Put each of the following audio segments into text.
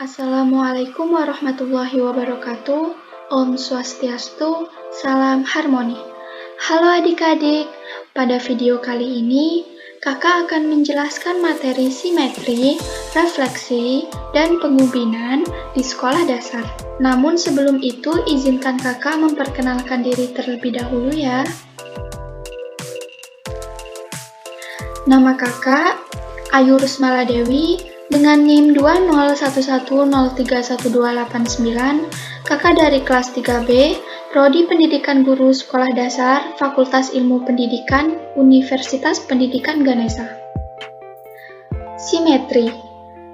Assalamualaikum warahmatullahi wabarakatuh. Om Swastiastu, salam harmoni. Halo adik-adik, pada video kali ini kakak akan menjelaskan materi simetri, refleksi, dan pengubinan di sekolah dasar. Namun sebelum itu izinkan kakak memperkenalkan diri terlebih dahulu ya. Nama kakak Ayu Rusmala Dewi dengan NIM 20110312899, kakak dari kelas 3B, Prodi Pendidikan Guru Sekolah Dasar, Fakultas Ilmu Pendidikan, Universitas Pendidikan Ganesha. Simetri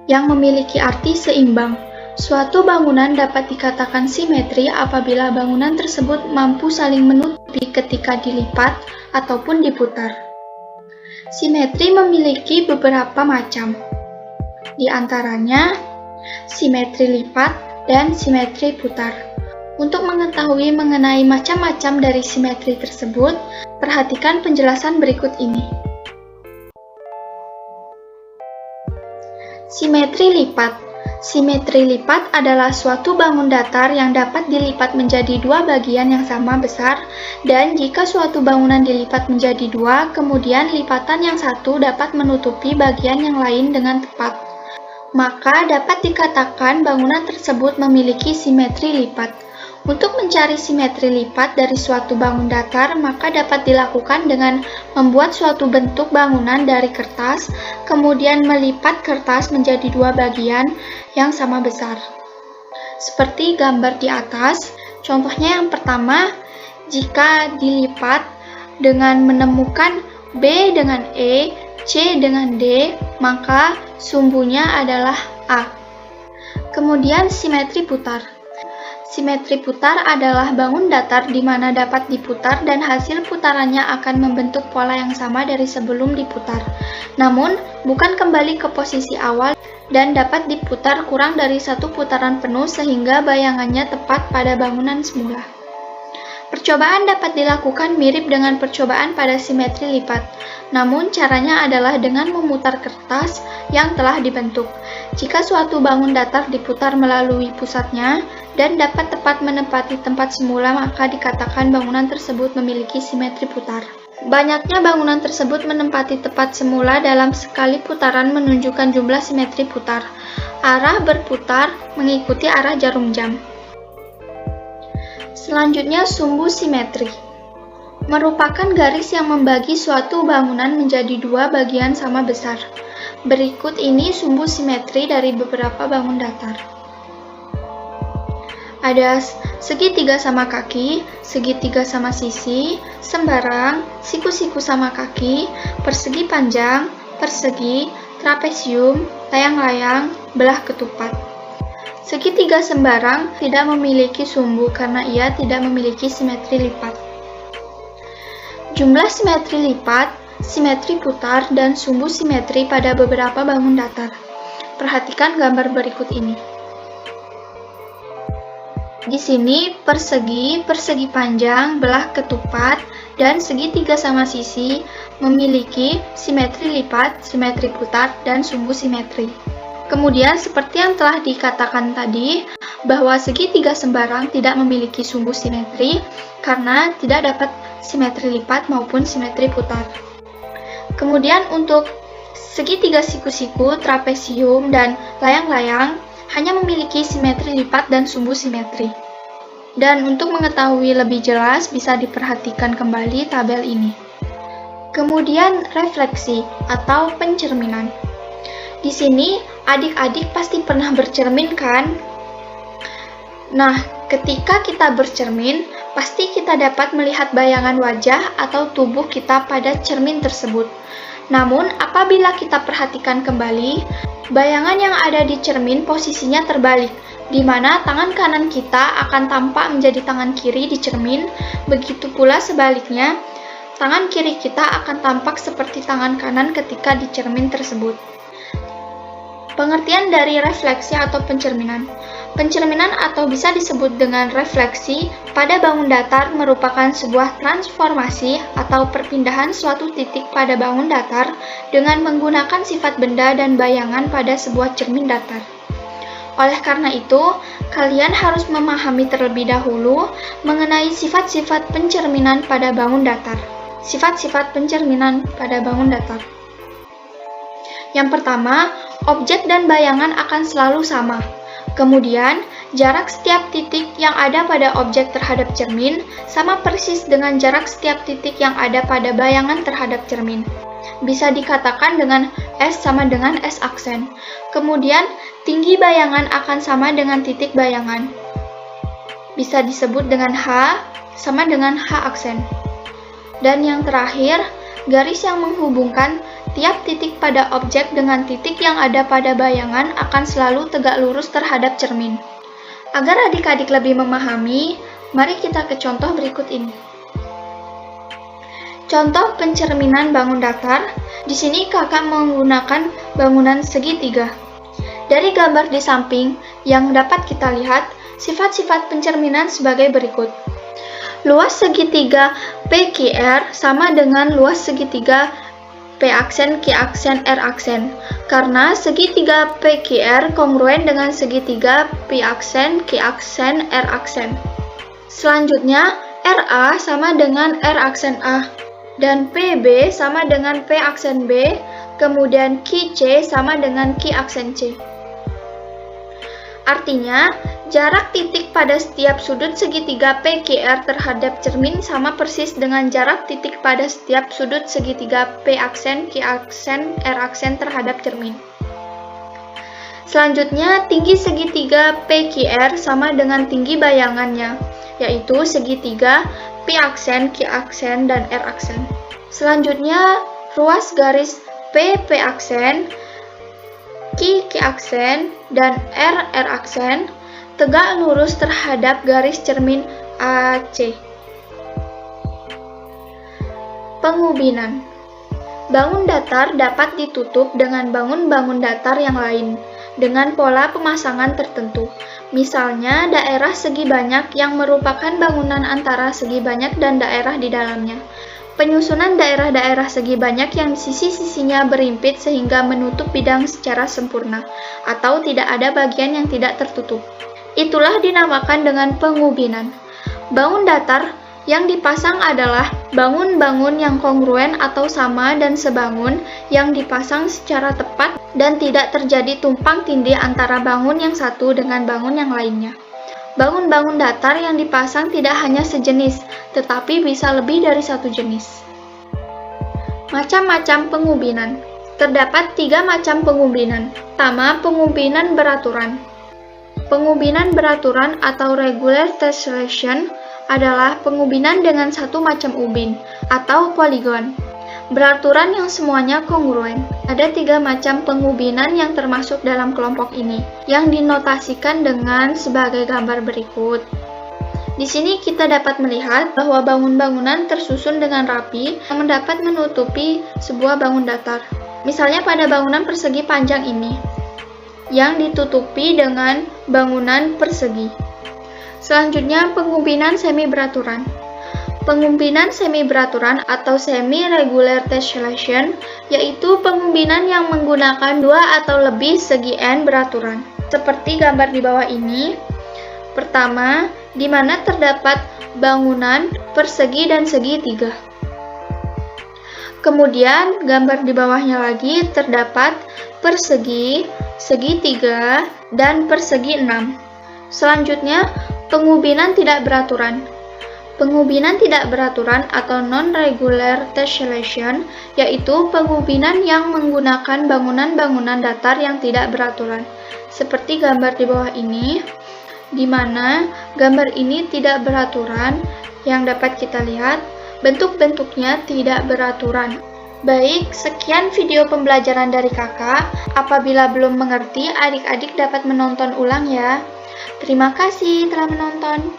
yang memiliki arti seimbang. Suatu bangunan dapat dikatakan simetri apabila bangunan tersebut mampu saling menutupi ketika dilipat ataupun diputar. Simetri memiliki beberapa macam. Di antaranya, simetri lipat dan simetri putar. Untuk mengetahui mengenai macam-macam dari simetri tersebut, perhatikan penjelasan berikut ini. Simetri lipat. Simetri lipat adalah suatu bangun datar yang dapat dilipat menjadi dua bagian yang sama besar, dan jika suatu bangunan dilipat menjadi dua, kemudian lipatan yang satu dapat menutupi bagian yang lain dengan tepat. Maka dapat dikatakan bangunan tersebut memiliki simetri lipat. Untuk mencari simetri lipat dari suatu bangun datar, maka dapat dilakukan dengan membuat suatu bentuk bangunan dari kertas, kemudian melipat kertas menjadi dua bagian yang sama besar. Seperti gambar di atas, contohnya yang pertama, jika dilipat dengan menemukan B dengan E, C dengan D, maka sumbunya adalah A. Kemudian simetri putar. Simetri putar adalah bangun datar di mana dapat diputar dan hasil putarannya akan membentuk pola yang sama dari sebelum diputar. Namun, bukan kembali ke posisi awal dan dapat diputar kurang dari satu putaran penuh sehingga bayangannya tepat pada bangunan semula. Percobaan dapat dilakukan mirip dengan percobaan pada simetri lipat, namun caranya adalah dengan memutar kertas yang telah dibentuk. Jika suatu bangun datar diputar melalui pusatnya dan dapat tepat menempati tempat semula, maka dikatakan bangunan tersebut memiliki simetri putar. Banyaknya bangunan tersebut menempati tempat semula dalam sekali putaran menunjukkan jumlah simetri putar. Arah berputar mengikuti arah jarum jam. Selanjutnya, sumbu simetri merupakan garis yang membagi suatu bangunan menjadi dua bagian sama besar. Berikut ini sumbu simetri dari beberapa bangun datar. Ada segitiga sama kaki, segitiga sama sisi, sembarang, siku-siku sama kaki, persegi panjang, persegi, trapesium, layang-layang, belah ketupat. Segitiga sembarang tidak memiliki sumbu karena ia tidak memiliki simetri lipat. Jumlah simetri lipat, simetri putar, dan sumbu simetri pada beberapa bangun datar. Perhatikan gambar berikut ini. Di sini persegi, persegi panjang, belah ketupat, dan segitiga sama sisi memiliki simetri lipat, simetri putar, dan sumbu simetri. Kemudian seperti yang telah dikatakan tadi, bahwa segitiga sembarang tidak memiliki sumbu simetri karena tidak dapat simetri lipat maupun simetri putar. Kemudian untuk segitiga siku-siku, trapesium, dan layang-layang hanya memiliki simetri lipat dan sumbu simetri. Dan untuk mengetahui lebih jelas bisa diperhatikan kembali tabel ini. Kemudian refleksi atau pencerminan. Di sini adik-adik pasti pernah bercermin kan? Nah, ketika kita bercermin, pasti kita dapat melihat bayangan wajah atau tubuh kita pada cermin tersebut. Namun, apabila kita perhatikan kembali, bayangan yang ada di cermin posisinya terbalik, di mana tangan kanan kita akan tampak menjadi tangan kiri di cermin, begitu pula sebaliknya, tangan kiri kita akan tampak seperti tangan kanan ketika di cermin tersebut. Pengertian dari refleksi atau pencerminan. Pencerminan atau bisa disebut dengan refleksi pada bangun datar merupakan sebuah transformasi atau perpindahan suatu titik pada bangun datar dengan menggunakan sifat benda dan bayangan pada sebuah cermin datar. Oleh karena itu, kalian harus memahami terlebih dahulu mengenai sifat-sifat pencerminan pada bangun datar. Sifat-sifat pencerminan pada bangun datar. Yang pertama, objek dan bayangan akan selalu sama. Kemudian, jarak setiap titik yang ada pada objek terhadap cermin sama persis dengan jarak setiap titik yang ada pada bayangan terhadap cermin. Bisa dikatakan dengan S sama dengan S aksen. Kemudian, tinggi bayangan akan sama dengan titik bayangan. Bisa disebut dengan H sama dengan H aksen. Dan yang terakhir, garis yang menghubungkan tiap titik pada objek dengan titik yang ada pada bayangan akan selalu tegak lurus terhadap cermin. Agar adik-adik lebih memahami, mari kita ke contoh berikut ini. Contoh pencerminan bangun datar. Di sini kakak menggunakan bangunan segitiga. Dari gambar di samping yang dapat kita lihat, sifat-sifat pencerminan sebagai berikut. Luas segitiga PQR sama dengan luas segitiga P aksen, Q aksen, R aksen. Karena segitiga PQR kongruen dengan segitiga P aksen, Q aksen, R aksen. Selanjutnya, RA sama dengan R aksen A. Dan PB sama dengan P aksen B, kemudian QC sama dengan Q aksen C. Artinya, jarak titik pada setiap sudut segitiga PQR terhadap cermin sama persis dengan jarak titik pada setiap sudut segitiga P aksen, Q aksen, R aksen terhadap cermin. Selanjutnya, tinggi segitiga PQR sama dengan tinggi bayangannya, yaitu segitiga P aksen, Q aksen, dan R aksen. Selanjutnya, ruas garis P aksen, Q aksen, dan R aksen tegak lurus terhadap garis cermin AC. Pengubinan. Bangun datar dapat ditutup dengan bangun-bangun datar yang lain dengan pola pemasangan tertentu. Misalnya, daerah segi banyak yang merupakan bangunan antara segi banyak dan daerah di dalamnya. Penyusunan daerah-daerah segi banyak yang sisi-sisinya berimpit sehingga menutup bidang secara sempurna, atau tidak ada bagian yang tidak tertutup. Itulah dinamakan dengan pengubinan. Bangun datar yang dipasang adalah bangun-bangun yang kongruen atau sama dan sebangun yang dipasang secara tepat dan tidak terjadi tumpang tindih antara bangun yang satu dengan bangun yang lainnya. Bangun-bangun datar yang dipasang tidak hanya sejenis, tetapi bisa lebih dari satu jenis. Macam-macam pengubinan. Terdapat 3 macam pengubinan. Pertama, pengubinan beraturan. Pengubinan beraturan atau regular tessellation adalah pengubinan dengan satu macam ubin atau poligon. Beraturan yang semuanya kongruen. Ada 3 macam pengubinan yang termasuk dalam kelompok ini, yang dinotasikan dengan sebagai gambar berikut. Di sini kita dapat melihat bahwa bangun-bangunan tersusun dengan rapi yang dapat menutupi sebuah bangun datar. Misalnya pada bangunan persegi panjang ini, yang ditutupi dengan bangunan persegi. Selanjutnya, pengubinan semi beraturan. Pengubinan semi beraturan atau semi-regular tessellation yaitu pengubinan yang menggunakan 2 atau lebih segi N beraturan. Seperti gambar di bawah ini. Pertama, di mana terdapat bangunan persegi dan segitiga. Kemudian, gambar di bawahnya lagi terdapat persegi, segitiga, dan persegi 6. Selanjutnya, pengubinan tidak beraturan. Pengubinan tidak beraturan atau non-regular tessellation yaitu pengubinan yang menggunakan bangunan-bangunan datar yang tidak beraturan. Seperti gambar di bawah ini, di mana gambar ini tidak beraturan yang dapat kita lihat, bentuk-bentuknya tidak beraturan. Baik, sekian video pembelajaran dari kakak. Apabila belum mengerti, adik-adik dapat menonton ulang ya. Terima kasih telah menonton.